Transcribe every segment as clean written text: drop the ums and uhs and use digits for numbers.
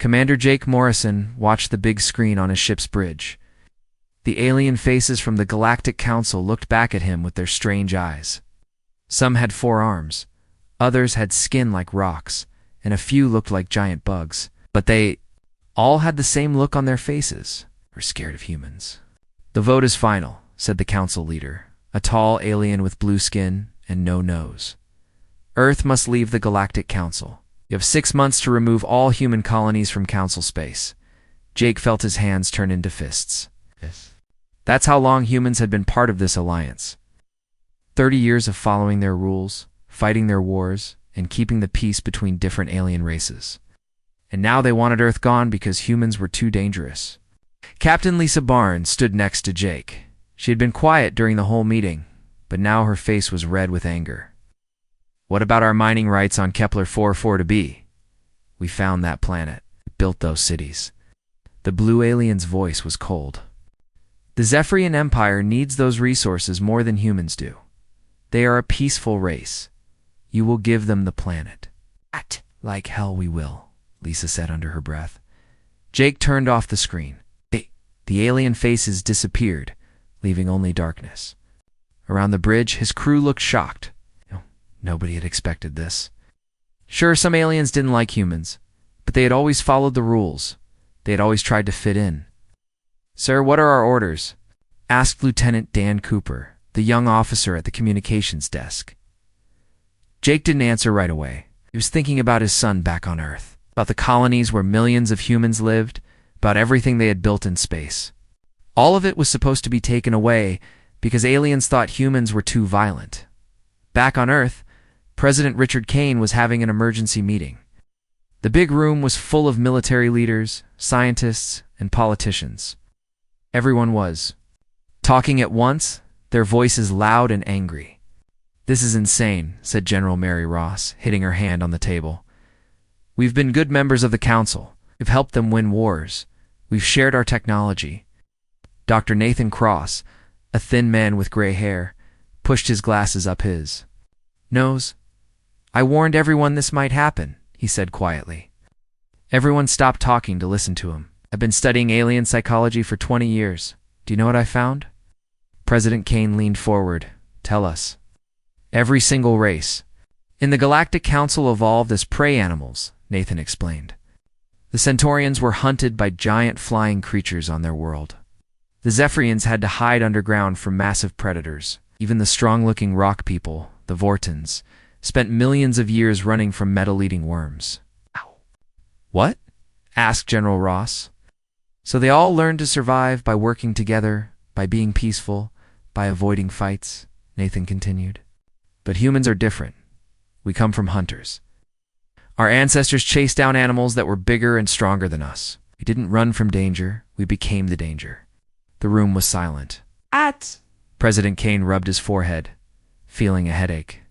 Commander Jake Morrison watched the big screen on his ship's bridge. The alien faces from the Galactic Council looked back at him with their strange eyes. Some had 4 arms, others had skin like rocks, and a few looked like giant bugs. But they all had the same look on their faces. We're scared of humans. "The vote is final," said the council leader, a tall alien with blue skin and no nose. "Earth must leave the Galactic Council. You have 6 months to remove all human colonies from council space." Jake felt his hands turn into fists. That's how long humans had been part of this alliance. 30 years of following their rules, fighting their wars, and keeping the peace between different alien races. And now they wanted Earth gone because humans were too dangerous. Captain Lisa Barnes stood next to Jake. She had been quiet during the whole meeting, but now her face was red with anger. "What about our mining rights on Kepler 44b? We found that planet, built those cities." The blue alien's voice was cold. "The Zephyrian Empire needs those resources more than humans do. They are a peaceful race. You will give them the planet." "Like hell we will," Lisa said under her breath. Jake turned off the screen. The alien faces disappeared, leaving only darkness. Around the bridge, his crew looked shocked. Nobody had expected this. Sure, some aliens didn't like humans, but they had always followed the rules. They had always tried to fit in. "Sir, what are our orders?" asked Lieutenant Dan Cooper, the young officer at the communications desk. Jake didn't answer right away. He was thinking about his son back on Earth, about the colonies where millions of humans lived, about everything they had built in space. All of it was supposed to be taken away because aliens thought humans were too violent. Back on Earth, President Richard Kane was having an emergency meeting. The big room was full of military leaders, scientists, and politicians. Everyone was talking at once, their voices loud and angry. "This is insane," said General Mary Ross, hitting her hand on the table. "We've been good members of the council. We've helped them win wars. We've shared our technology." Dr. Nathan Cross, a thin man with gray hair, pushed his glasses up his nose. "I warned everyone this might happen," he said quietly. Everyone stopped talking to listen to him. "I've been studying alien psychology for 20 years. Do you know what I found?" President Kane leaned forward. "Tell us." "Every single race in the Galactic Council evolved as prey animals," Nathan explained. "The Centaurians were hunted by giant flying creatures on their world. The Zephyrians had to hide underground from massive predators. Even the strong-looking rock people, the Vortons, spent millions of years running from metal-eating worms." "What?" asked General Ross. "So they all learned to survive by working together, by being peaceful, by avoiding fights," Nathan continued. "But humans are different. We come from hunters. Our ancestors chased down animals that were bigger and stronger than us. We didn't run from danger, we became the danger." The room was silent. President Kane rubbed his forehead, feeling a headache.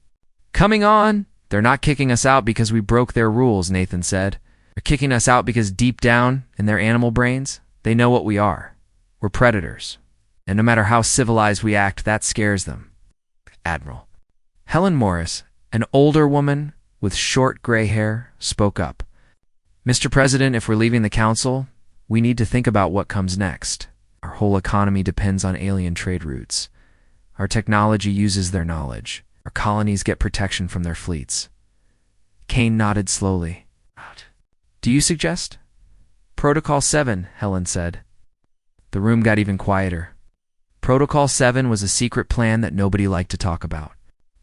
"Coming on! They're not kicking us out because we broke their rules," Nathan said. "They're kicking us out because deep down, in their animal brains, they know what we are. We're predators. And no matter how civilized we act, that scares them." Admiral Helen Morris, an older woman with short gray hair, spoke up. "Mr. President, if we're leaving the council, we need to think about what comes next. Our whole economy depends on alien trade routes. Our technology uses their knowledge. Our colonies get protection from their fleets." Kane nodded slowly. "Do you suggest?" "Protocol 7, Helen said. The room got even quieter. Protocol 7 was a secret plan that nobody liked to talk about.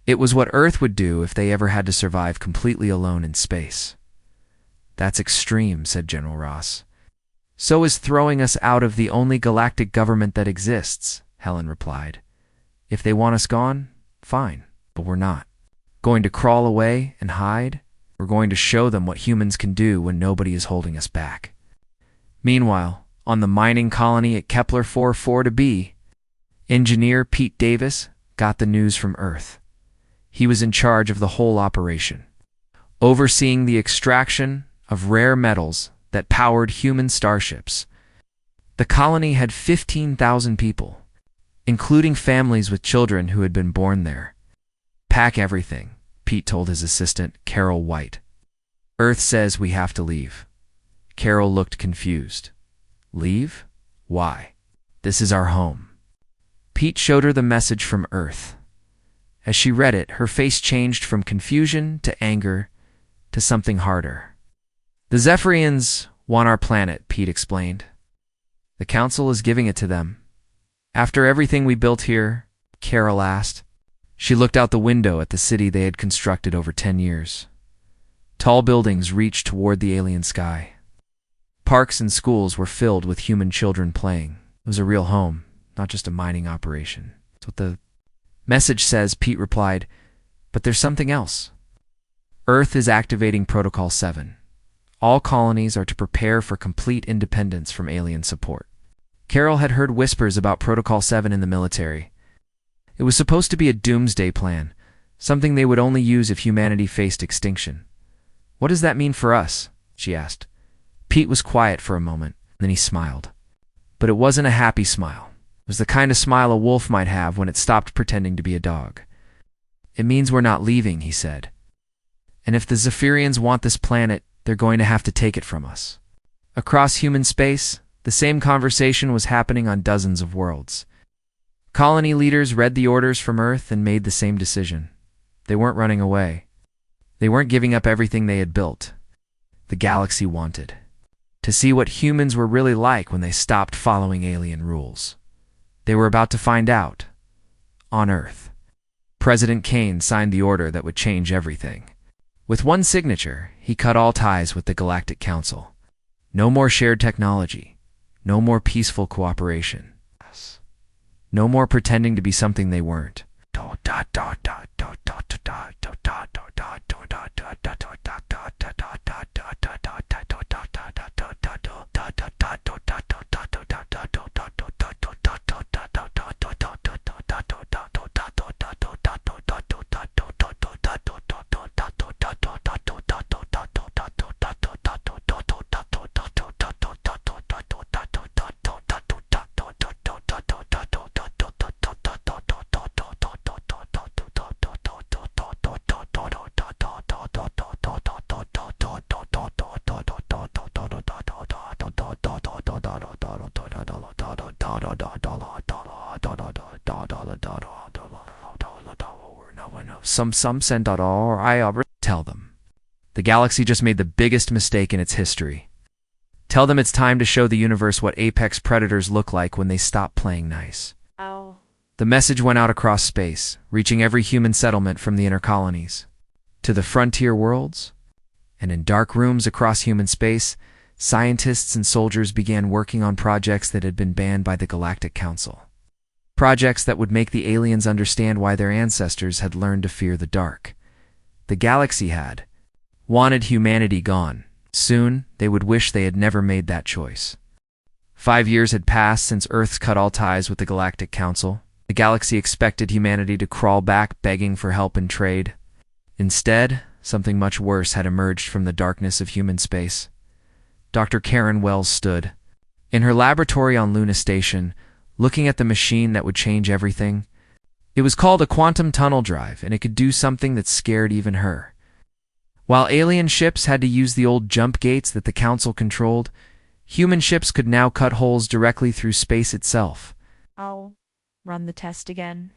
It was what Earth would do if they ever had to survive completely alone in space. "That's extreme," said General Ross. "So is throwing us out of the only galactic government that exists," Helen replied. "If they want us gone, fine, but we're not going to crawl away and hide. We're going to show them what humans can do when nobody is holding us back." Meanwhile, on the mining colony at Kepler 44b, engineer Pete Davis got the news from Earth. He was in charge of the whole operation, overseeing the extraction of rare metals that powered human starships. The colony had 15,000 people, including families with children who had been born there. "Pack everything," Pete told his assistant, Carol White. "Earth says we have to leave." Carol looked confused. Leave? Why? This is our home. Pete showed her the message from Earth. As she read it, her face changed from confusion to anger to something harder. The Zephyrians want our planet, Pete explained. The Council is giving it to them. After everything we built here, Carol asked. She looked out the window at the city they had constructed over 10 years. Tall buildings reached toward the alien sky. Parks and schools were filled with human children playing. It was a real home, not just a mining operation. That's what the message says, Pete replied. But there's something else. Earth is activating Protocol 7. All colonies are to prepare for complete independence from alien support. Carol had heard whispers about Protocol 7 in the military. It was supposed to be a doomsday plan, something they would only use if humanity faced extinction. What does that mean for us? She asked. Pete was quiet for a moment, then he smiled. But it wasn't a happy smile. It was the kind of smile a wolf might have when it stopped pretending to be a dog. It means we're not leaving, he said. And if the Zephyrians want this planet, they're going to have to take it from us. Across human space, the same conversation was happening on dozens of worlds. Colony leaders read the orders from Earth and made the same decision. They weren't running away. They weren't giving up everything they had built. The galaxy wanted to see what humans were really like when they stopped following alien rules. They were about to find out. On Earth. President Kane signed the order that would change everything. With one signature, he cut all ties with the Galactic Council. No more shared technology. No more peaceful cooperation. No more pretending to be something they weren't. Some send out or I tell them. The galaxy just made the biggest mistake in its history. Tell them it's time to show the universe what apex predators look like when they stop playing nice. Ow. The message went out across space, reaching every human settlement from the inner colonies to the frontier worlds. And in dark rooms across human space, scientists and soldiers began working on projects that had been banned by the Galactic Council. Projects that would make the aliens understand why their ancestors had learned to fear the dark. The galaxy had wanted humanity gone. Soon, they would wish they had never made that choice. 5 years had passed since Earth's cut all ties with the Galactic Council. The galaxy expected humanity to crawl back begging for help and trade. Instead, something much worse had emerged from the darkness of human space. Dr. Karen Wells stood in her laboratory on Luna Station, looking at the machine that would change everything. It was called a quantum tunnel drive, and it could do something that scared even her. While alien ships had to use the old jump gates that the Council controlled, human ships could now cut holes directly through space itself. I'll run the test again.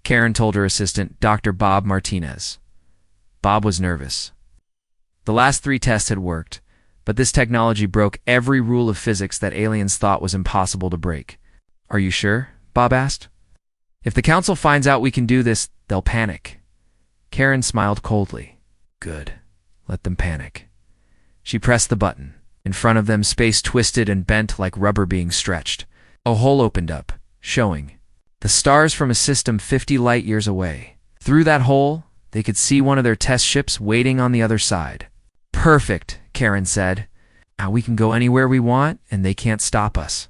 Karen told her assistant, Dr. Bob Martinez. Bob was nervous. The last 3 tests had worked, but this technology broke every rule of physics that aliens thought was impossible to break. Are you sure? Bob asked. If the Council finds out we can do this, they'll panic. Karen smiled coldly. Good. Let them panic. She pressed the button. In front of them, space twisted and bent like rubber being stretched. A hole opened up, showing the stars from a system 50 light years away. Through that hole, they could see one of their test ships waiting on the other side. Perfect, Karen said. Now we can go anywhere we want, and they can't stop us.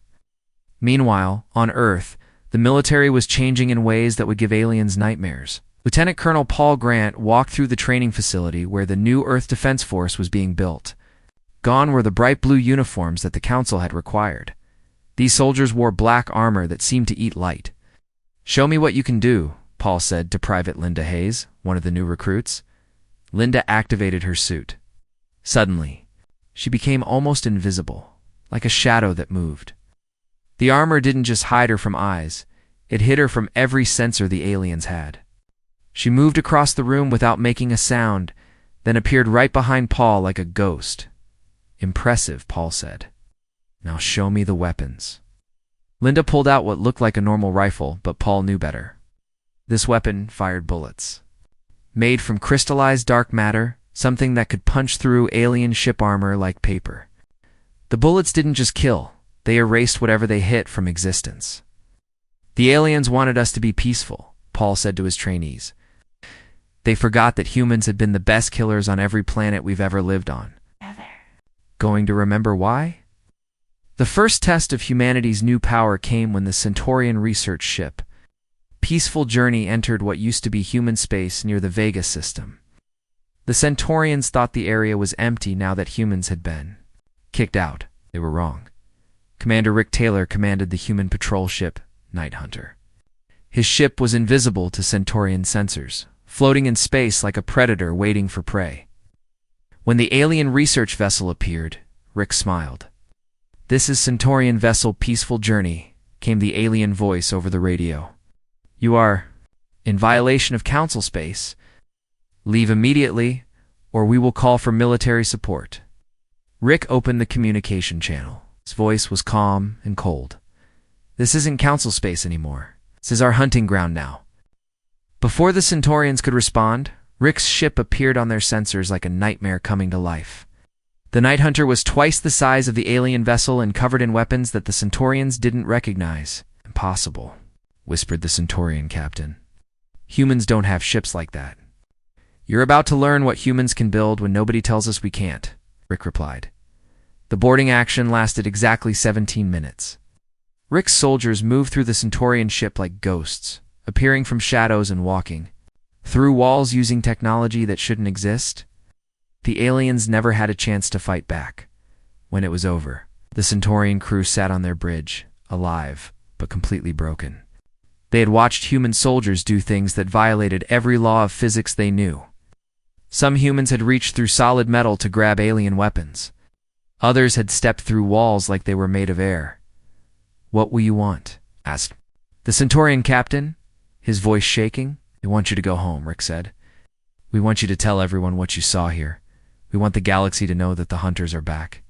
Meanwhile, on Earth, the military was changing in ways that would give aliens nightmares. Lieutenant Colonel Paul Grant walked through the training facility where the new Earth Defense Force was being built. Gone were the bright blue uniforms that the Council had required. These soldiers wore black armor that seemed to eat light. Show me what you can do, Paul said to Private Linda Hayes, one of the new recruits. Linda activated her suit. Suddenly, She became almost invisible, like a shadow that moved. The armor didn't just hide her from eyes, it hid her from every sensor the aliens had. She moved across the room without making a sound, then appeared right behind Paul like a ghost. "Impressive," Paul said. "Now show me the weapons." Linda pulled out what looked like a normal rifle, but Paul knew better. This weapon fired bullets. Made from crystallized dark matter, something that could punch through alien ship armor like paper. The bullets didn't just kill, they erased whatever they hit from existence. "The aliens wanted us to be peaceful," Paul said to his trainees. "They forgot that humans had been the best killers on every planet we've ever lived on." Going to remember why? The first test of humanity's new power came when the Centaurian research ship, Peaceful Journey, entered what used to be human space near the Vega system. The Centaurians thought the area was empty now that humans had been kicked out. They were wrong. Commander Rick Taylor commanded the human patrol ship, Night Hunter. His ship was invisible to Centaurian sensors, floating in space like a predator waiting for prey. When the alien research vessel appeared, Rick smiled. "This is Centaurian vessel Peaceful Journey," came the alien voice over the radio. "You are in violation of Council space. Leave immediately, or we will call for military support." Rick opened the communication channel. His voice was calm and cold. "This isn't Council space anymore. This is our hunting ground now." Before the Centaurians could respond, Rick's ship appeared on their sensors like a nightmare coming to life. The Night Hunter was twice the size of the alien vessel and covered in weapons that the Centaurians didn't recognize. "Impossible," whispered the Centaurian captain. "Humans don't have ships like that." "You're about to learn what humans can build when nobody tells us we can't," Rick replied. The boarding action lasted exactly 17 minutes. Rick's soldiers moved through the Centaurian ship like ghosts, appearing from shadows and walking through walls using technology that shouldn't exist. The aliens never had a chance to fight back. When it was over, the Centaurian crew sat on their bridge, alive, but completely broken. They had watched human soldiers do things that violated every law of physics they knew. Some humans had reached through solid metal to grab alien weapons. Others had stepped through walls like they were made of air. "What will you want?" asked the Centaurian captain, his voice shaking. "We want you to go home," Rick said. "We want you to tell everyone what you saw here. We want the galaxy to know that the hunters are back."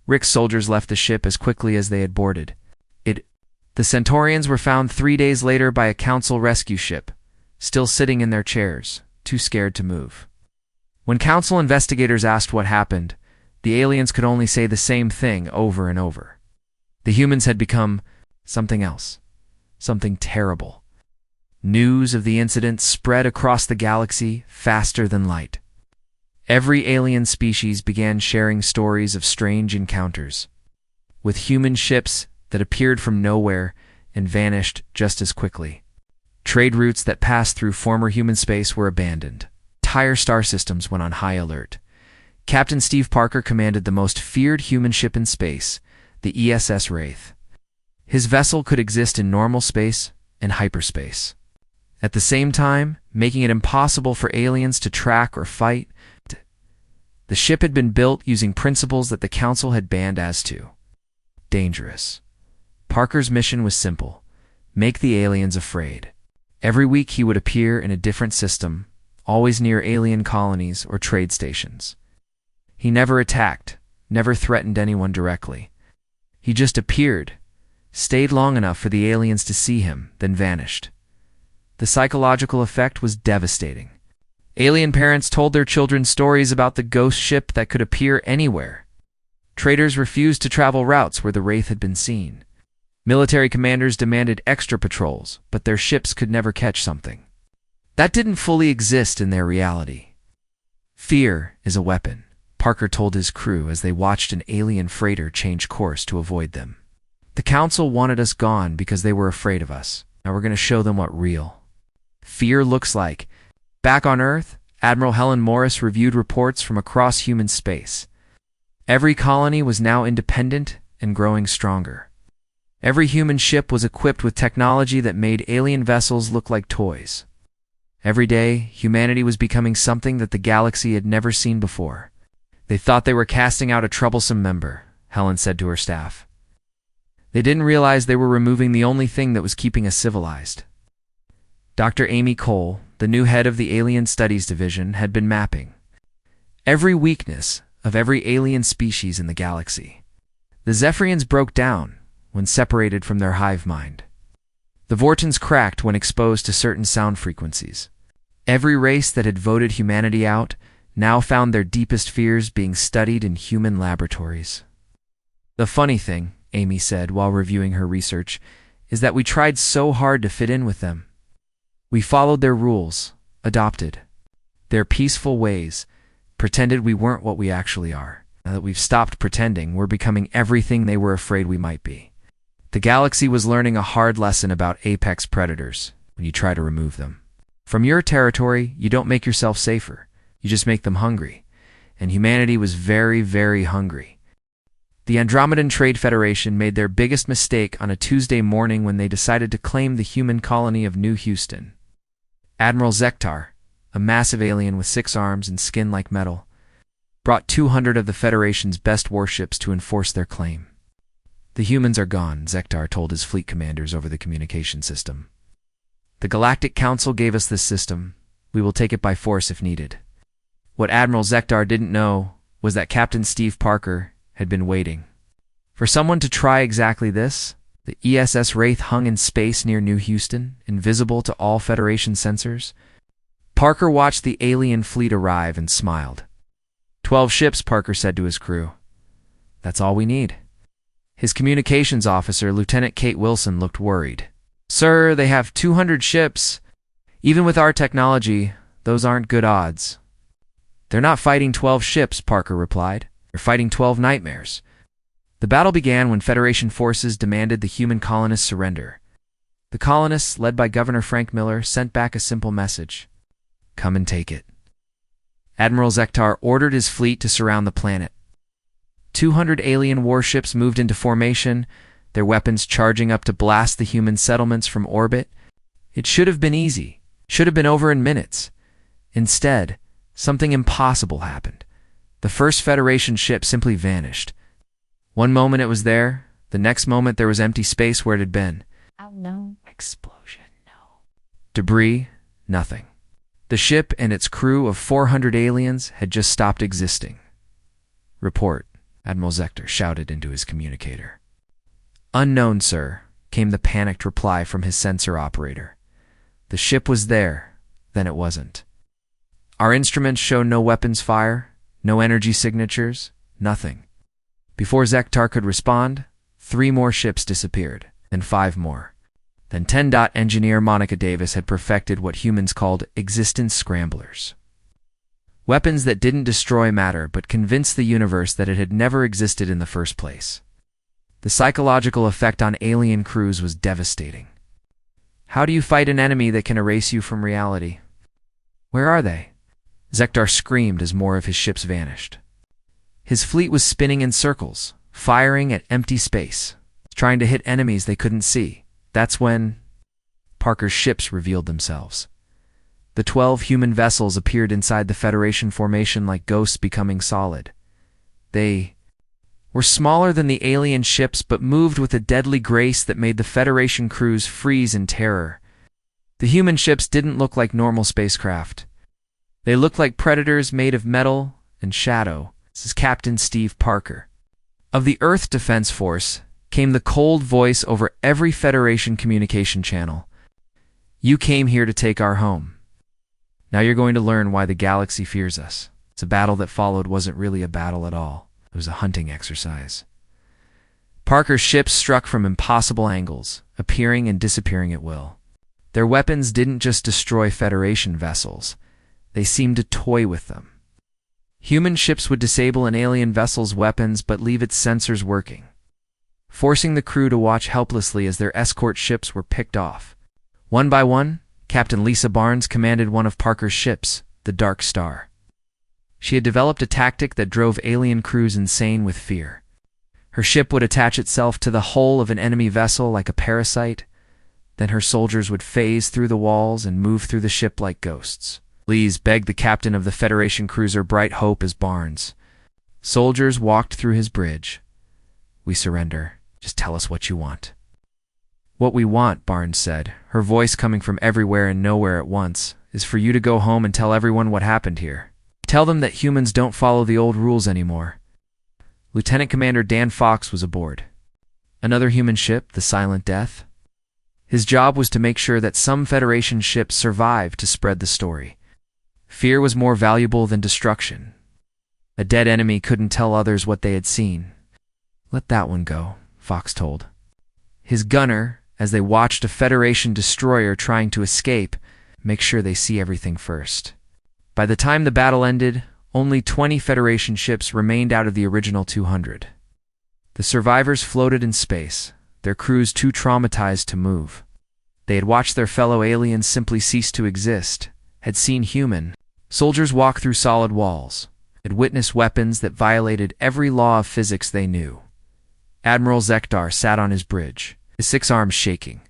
Rick's soldiers left the ship as quickly as they had boarded. The Centaurians were found 3 days later by a Council rescue ship, still sitting in their chairs, too scared to move. When Council investigators asked what happened, the aliens could only say the same thing over and over. The humans had become something else, something terrible. News of the incident spread across the galaxy faster than light. Every alien species began sharing stories of strange encounters with human ships that appeared from nowhere and vanished just as quickly. Trade routes that passed through former human space were abandoned. Entire star systems went on high alert. Captain Steve Parker commanded the most feared human ship in space, the ESS Wraith. His vessel could exist in normal space and hyperspace, at the same time making it impossible for aliens to track or fight. The ship had been built using principles that the Council had banned as too dangerous. Parker's mission was simple: make the aliens afraid. Every week he would appear in a different system, always near alien colonies or trade stations. He never attacked, never threatened anyone directly. He just appeared, stayed long enough for the aliens to see him, then vanished. The psychological effect was devastating. Alien parents told their children stories about the ghost ship that could appear anywhere. Traders refused to travel routes where the Wraith had been seen. Military commanders demanded extra patrols, but their ships could never catch something that didn't fully exist in their reality. "Fear is a weapon," Parker told his crew as they watched an alien freighter change course to avoid them. "The Council wanted us gone because they were afraid of us. Now we're going to show them what real fear looks like." Back on Earth, Admiral Helen Morris reviewed reports from across human space. Every colony was now independent and growing stronger. Every human ship was equipped with technology that made alien vessels look like toys. Every day, humanity was becoming something that the galaxy had never seen before. They thought they were casting out a troublesome member, Helen said to her staff. They didn't realize they were removing the only thing that was keeping us civilized. Dr. Amy Cole, the new head of the Alien Studies Division, had been mapping every weakness of every alien species in the galaxy. The Zephyrians broke down when separated from their hive mind. The Vortons cracked when exposed to certain sound frequencies. Every race that had voted humanity out now found their deepest fears being studied in human laboratories. The funny thing, Amy said while reviewing her research, is that we tried so hard to fit in with them. We followed their rules, adopted their peaceful ways, pretended we weren't what we actually are. Now that we've stopped pretending, we're becoming everything they were afraid we might be. The galaxy was learning a hard lesson about apex predators when you try to remove them. From your territory, you don't make yourself safer. You just make them hungry. And humanity was very, very hungry. The Andromedan Trade Federation made their biggest mistake on a Tuesday morning when they decided to claim the human colony of New Houston. Admiral Zektar, a massive alien with 6 arms and skin like metal, brought 200 of the Federation's best warships to enforce their claim. The humans are gone, Zektar told his fleet commanders over the communication system. The Galactic Council gave us this system. We will take it by force if needed. What Admiral Zektar didn't know was that Captain Steve Parker had been waiting for someone to try exactly this. The ESS Wraith hung in space near New Houston, invisible to all Federation sensors. Parker watched the alien fleet arrive and smiled. 12 ships, Parker said to his crew. That's all we need. His communications officer, Lieutenant Kate Wilson, looked worried. Sir, they have 200 ships. Even with our technology, those aren't good odds. They're not fighting 12 ships, Parker replied. They're fighting 12 nightmares. The battle began when Federation forces demanded the human colonists surrender. The colonists, led by Governor Frank Miller, sent back a simple message. Come and take it. Admiral Zektar ordered his fleet to surround the planet. 200 alien warships moved into formation, their weapons charging up to blast the human settlements from orbit. It should have been easy, should have been over in minutes. Instead, something impossible happened. The first Federation ship simply vanished. One moment it was there, the next moment there was empty space where it had been. Oh no. Explosion, no. Debris, nothing. The ship and its crew of 400 aliens had just stopped existing. Report, Admiral Zektar shouted into his communicator. Unknown, sir, came the panicked reply from his sensor operator. The ship was there, then it wasn't. Our instruments show no weapons fire, no energy signatures, nothing. Before Zektar could respond, 3 more ships disappeared, then 5 more. Then 10. Engineer Monica Davis had perfected what humans called existence scramblers. Weapons that didn't destroy matter but convinced the universe that it had never existed in the first place. The psychological effect on alien crews was devastating. How do you fight an enemy that can erase you from reality? Where are they? Zektar screamed as more of his ships vanished. His fleet was spinning in circles, firing at empty space, trying to hit enemies they couldn't see. That's when Parker's ships revealed themselves. The 12 human vessels appeared inside the Federation formation like ghosts becoming solid. They were smaller than the alien ships but moved with a deadly grace that made the Federation crews freeze in terror. The human ships didn't look like normal spacecraft. They looked like predators made of metal and shadow. This is Captain Steve Parker. Of the Earth Defense Force came the cold voice over every Federation communication channel. You came here to take our home. Now you're going to learn why the galaxy fears us. The battle that followed wasn't really a battle at all. It was a hunting exercise. Parker's ships struck from impossible angles, appearing and disappearing at will. Their weapons didn't just destroy Federation vessels. They seemed to toy with them. Human ships would disable an alien vessel's weapons but leave its sensors working, forcing the crew to watch helplessly as their escort ships were picked off. One by one, Captain Lisa Barnes commanded one of Parker's ships, the Dark Star. She had developed a tactic that drove alien crews insane with fear. Her ship would attach itself to the hull of an enemy vessel like a parasite. Then her soldiers would phase through the walls and move through the ship like ghosts. Please, begged the captain of the Federation cruiser Bright Hope as Barnes. Soldiers walked through his bridge. "We surrender. Just tell us what you want." "What we want," Barnes said, her voice coming from everywhere and nowhere at once, "is for you to go home and tell everyone what happened here. Tell them that humans don't follow the old rules anymore." Lieutenant Commander Dan Fox was aboard. Another human ship, the Silent Death. His job was to make sure that some Federation ships survived to spread the story. Fear was more valuable than destruction. A dead enemy couldn't tell others what they had seen. "Let that one go," Fox told his gunner as they watched a Federation destroyer trying to escape. "Make sure they see everything first." By the time the battle ended, only 20 Federation ships remained out of the original 200. The survivors floated in space, their crews too traumatized to move. They had watched their fellow aliens simply cease to exist, had seen human soldiers walk through solid walls, had witnessed weapons that violated every law of physics they knew. Admiral Zekdar sat on his bridge, his 6 arms shaking.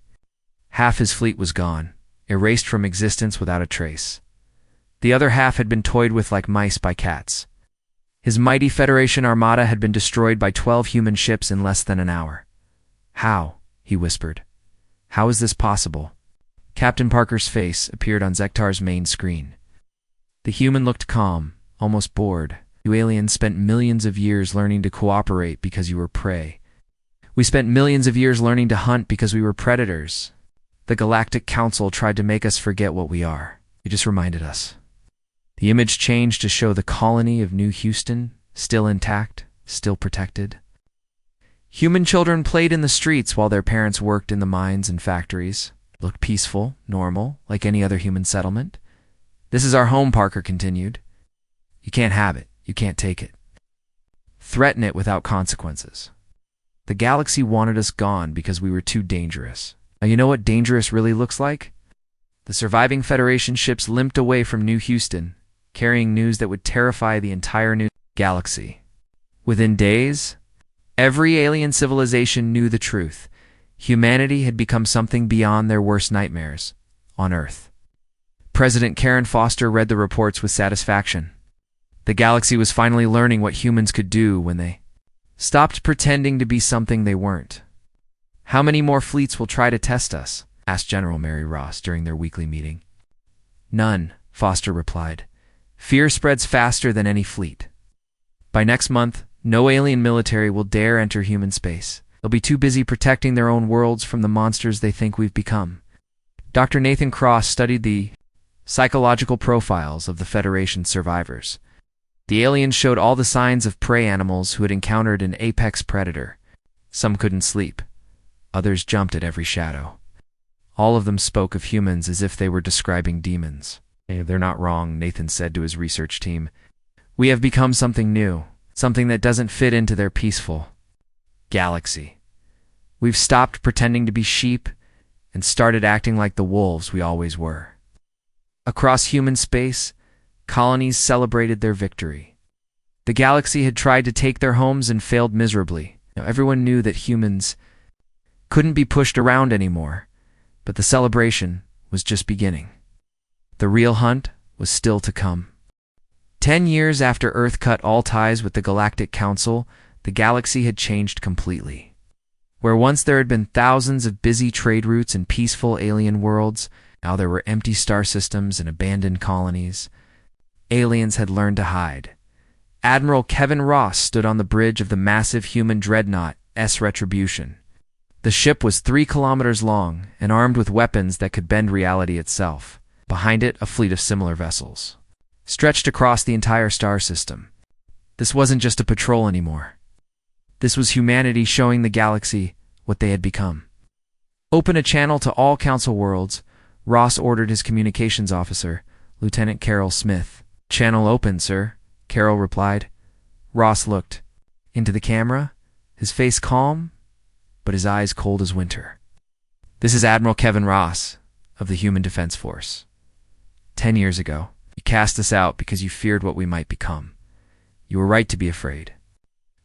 Half his fleet was gone, erased from existence without a trace. The other half had been toyed with like mice by cats. His mighty Federation armada had been destroyed by 12 human ships in less than an hour. "How?" he whispered. "How is this possible?" Captain Parker's face appeared on Zektar's main screen. The human looked calm, almost bored. "You aliens spent millions of years learning to cooperate because you were prey. We spent millions of years learning to hunt because we were predators. The Galactic Council tried to make us forget what we are. It just reminded us." The image changed to show the colony of New Houston, still intact, still protected. Human children played in the streets while their parents worked in the mines and factories. It looked peaceful, normal, like any other human settlement. "This is our home," Parker continued. "You can't have it. You can't take it. Threaten it without consequences. The galaxy wanted us gone because we were too dangerous. Now you know what dangerous really looks like?" The surviving Federation ships limped away from New Houston, carrying news that would terrify the entire new galaxy. Within days, every alien civilization knew the truth. Humanity had become something beyond their worst nightmares on Earth. President Karen Foster read the reports with satisfaction. The galaxy was finally learning what humans could do when they stopped pretending to be something they weren't. "How many more fleets will try to test us?" asked General Mary Ross during their weekly meeting. "None," Foster replied. "Fear spreads faster than any fleet. By next month, no alien military will dare enter human space. They'll be too busy protecting their own worlds from the monsters they think we've become." Dr. Nathan Cross studied the psychological profiles of the Federation survivors. The aliens showed all the signs of prey animals who had encountered an apex predator. Some couldn't sleep. Others jumped at every shadow. All of them spoke of humans as if they were describing demons. "Hey, they're not wrong," Nathan said to his research team. "We have become something new, something that doesn't fit into their peaceful galaxy. We've stopped pretending to be sheep and started acting like the wolves we always were." Across human space, colonies celebrated their victory. The galaxy had tried to take their homes and failed miserably. Now, everyone knew that humans couldn't be pushed around anymore, but the celebration was just beginning. The real hunt was still to come. 10 years after Earth cut all ties with the Galactic Council, the galaxy had changed completely. Where once there had been thousands of busy trade routes and peaceful alien worlds, now there were empty star systems and abandoned colonies. Aliens had learned to hide. Admiral Kevin Ross stood on the bridge of the massive human dreadnought, Retribution. The ship was 3 kilometers long and armed with weapons that could bend reality itself. Behind it, a fleet of similar vessels stretched across the entire star system. This wasn't just a patrol anymore. This was humanity showing the galaxy what they had become. "Open a channel to all Council worlds," Ross ordered his communications officer, Lieutenant Carol Smith. "Channel open, sir," Carol replied. Ross looked into the camera, his face calm, but his eyes cold as winter. "This is Admiral Kevin Ross of the Human Defense Force. 10 years ago, you cast us out because you feared what we might become. You were right to be afraid."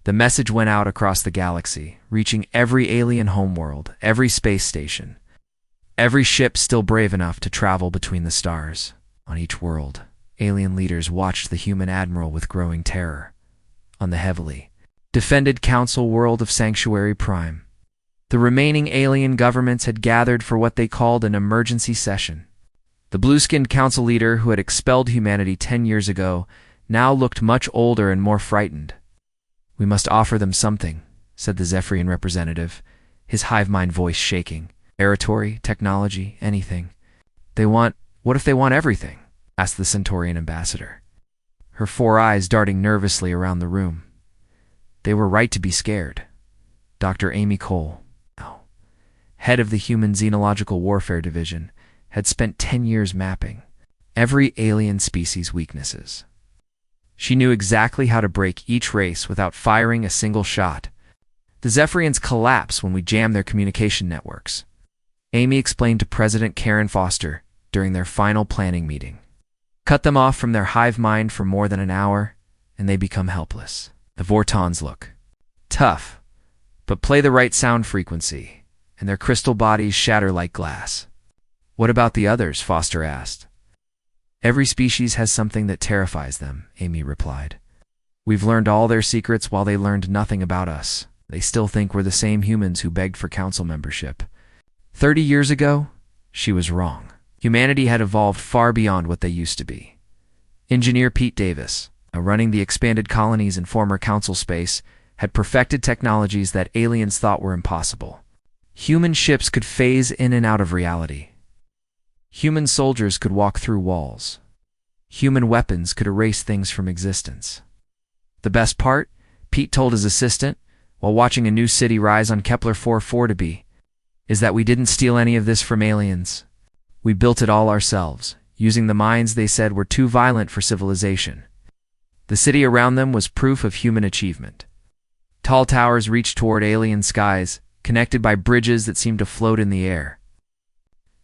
The message went out across the galaxy, reaching every alien homeworld, every space station, every ship still brave enough to travel between the stars. On each world, alien leaders watched the human admiral with growing terror. on the heavily defended Council world of Sanctuary Prime. The remaining alien governments had gathered for what they called an emergency session. The blue-skinned council leader who had expelled humanity 10 years ago now looked much older and more frightened. "We must offer them something," said the Zephyrian representative, his hive mind voice shaking. "Territory, technology, anything. What if they want everything?" asked the Centaurian ambassador, her 4 eyes darting nervously around the room. They were right to be scared. Dr. Amy Cole, head of the Human Xenological Warfare Division, had spent 10 years mapping every alien species' weaknesses. She knew exactly how to break each race without firing a single shot. The Zephyrians collapse when we jam their communication networks, Amy explained to President Karen Foster during their final planning meeting. Cut them off from their hive mind for more than an hour, and they become helpless. The Vortons look tough, but play the right sound frequency, and their crystal bodies shatter like glass. "What about the others?" Foster asked. "Every species has something that terrifies them," Amy replied. "We've learned all their secrets while they learned nothing about us. They still think we're the same humans who begged for council membership. 30 years ago, she was wrong. Humanity had evolved far beyond what they used to be." Engineer Pete Davis, running the expanded colonies in former council space, had perfected technologies that aliens thought were impossible. Human ships could phase in and out of reality. Human soldiers could walk through walls. Human weapons could erase things from existence. The best part, Pete told his assistant, while watching a new city rise on Kepler 440b, is that we didn't steal any of this from aliens. We built it all ourselves, using the minds they said were too violent for civilization. The city around them was proof of human achievement. Tall towers reached toward alien skies, connected by bridges that seemed to float in the air.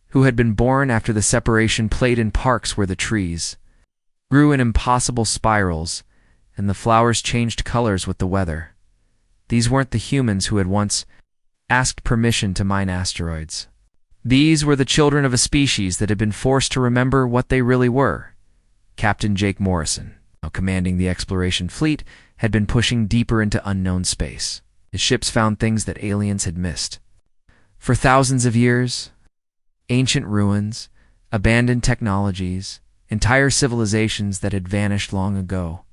Who had been born after the separation played in parks where the trees grew in impossible spirals, and the flowers changed colors with the weather. These weren't the humans who had once asked permission to mine asteroids. These were the children of a species that had been forced to remember what they really were. Captain Jake Morrison, now commanding the exploration fleet, had been pushing deeper into unknown space. His ships found things that aliens had missed. For thousands of years, ancient ruins, abandoned technologies, entire civilizations that had vanished long ago.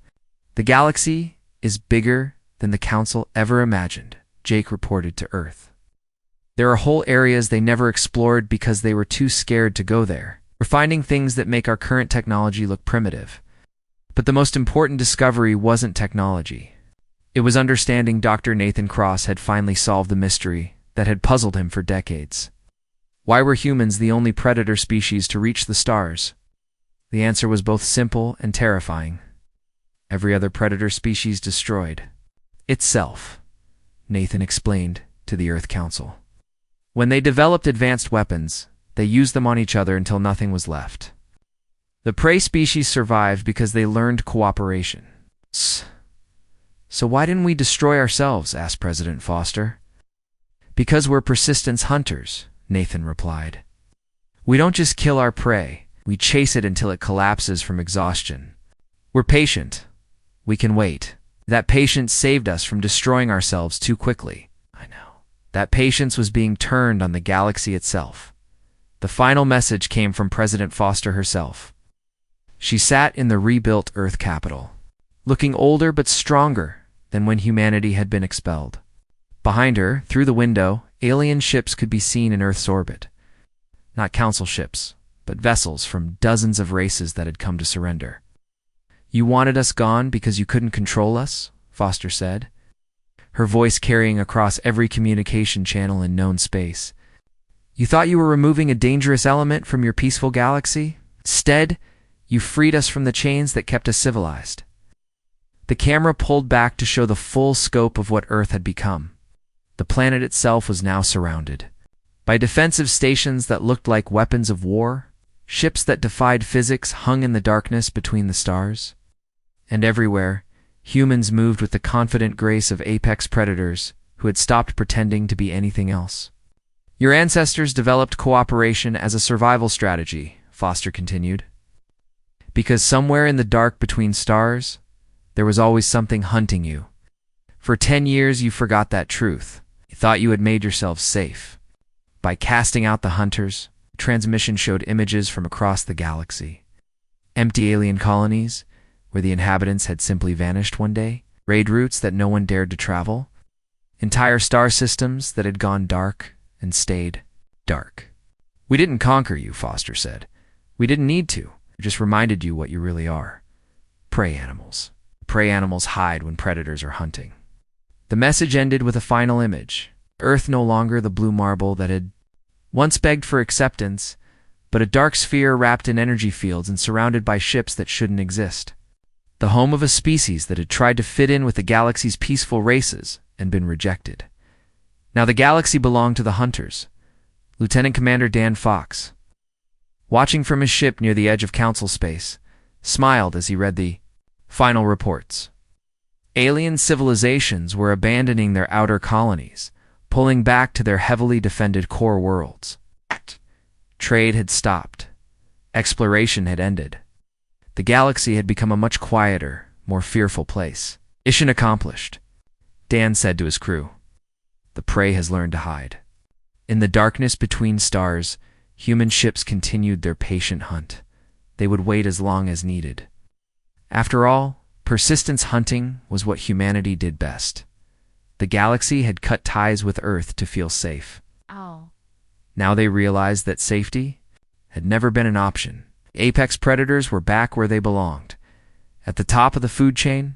"The galaxy is bigger than the Council ever imagined," Jake reported to Earth. "There are whole areas they never explored because they were too scared to go there. We're finding things that make our current technology look primitive. But the most important discovery wasn't technology. It was understanding Dr. Nathan Cross had finally solved the mystery that had puzzled him for decades. Why were humans the only predator species to reach the stars? The answer was both simple and terrifying. Every other predator species destroyed itself, Nathan explained to the Earth Council. When they developed advanced weapons, they used them on each other until nothing was left. The prey species survived because they learned cooperation. "So why didn't we destroy ourselves?" asked President Foster. "Because we're persistence hunters," Nathan replied. "We don't just kill our prey, we chase it until it collapses from exhaustion. We're patient. We can wait. That patience saved us from destroying ourselves too quickly." I know. That patience was being turned on the galaxy itself. The final message came from President Foster herself. She sat in the rebuilt Earth Capitol, looking older but stronger than when humanity had been expelled. Behind her, through the window, alien ships could be seen in Earth's orbit. Not council ships, but vessels from dozens of races that had come to surrender. "You wanted us gone because you couldn't control us?" Foster said, her voice carrying across every communication channel in known space. "You thought you were removing a dangerous element from your peaceful galaxy? Instead, you freed us from the chains that kept us civilized." The camera pulled back to show the full scope of what Earth had become. The planet itself was now surrounded by defensive stations that looked like weapons of war, ships that defied physics hung in the darkness between the stars. And everywhere, humans moved with the confident grace of apex predators who had stopped pretending to be anything else. "Your ancestors developed cooperation as a survival strategy," Foster continued. "Because somewhere in the dark between stars, There was always something hunting you. For 10 years, you forgot that truth. You thought you had made yourselves safe. By casting out the hunters, the transmission showed images from across the galaxy. Empty alien colonies, where the inhabitants had simply vanished one day. Raid routes that no one dared to travel. Entire star systems that had gone dark and stayed dark. We didn't conquer you, Foster said. We didn't need to. We just reminded you what you really are. Prey animals. Prey animals hide when predators are hunting. The message ended with a final image. Earth no longer the blue marble that had once begged for acceptance, but a dark sphere wrapped in energy fields and surrounded by ships that shouldn't exist. The home of a species that had tried to fit in with the galaxy's peaceful races and been rejected. Now the galaxy belonged to the hunters. Lieutenant Commander Dan Fox, watching from his ship near the edge of Council space, smiled as he read the final reports. Alien civilizations were abandoning their outer colonies, pulling back to their heavily defended core worlds. Trade had stopped. Exploration had ended. The galaxy had become a much quieter, more fearful place. Mission accomplished, Dan said to his crew. The prey has learned to hide. In the darkness between stars, human ships continued their patient hunt. They would wait as long as needed. After all, persistence hunting was what humanity did best. The galaxy had cut ties with Earth to feel safe. Oh. Now they realized that safety had never been an option. Apex predators were back where they belonged, at the top of the food chain,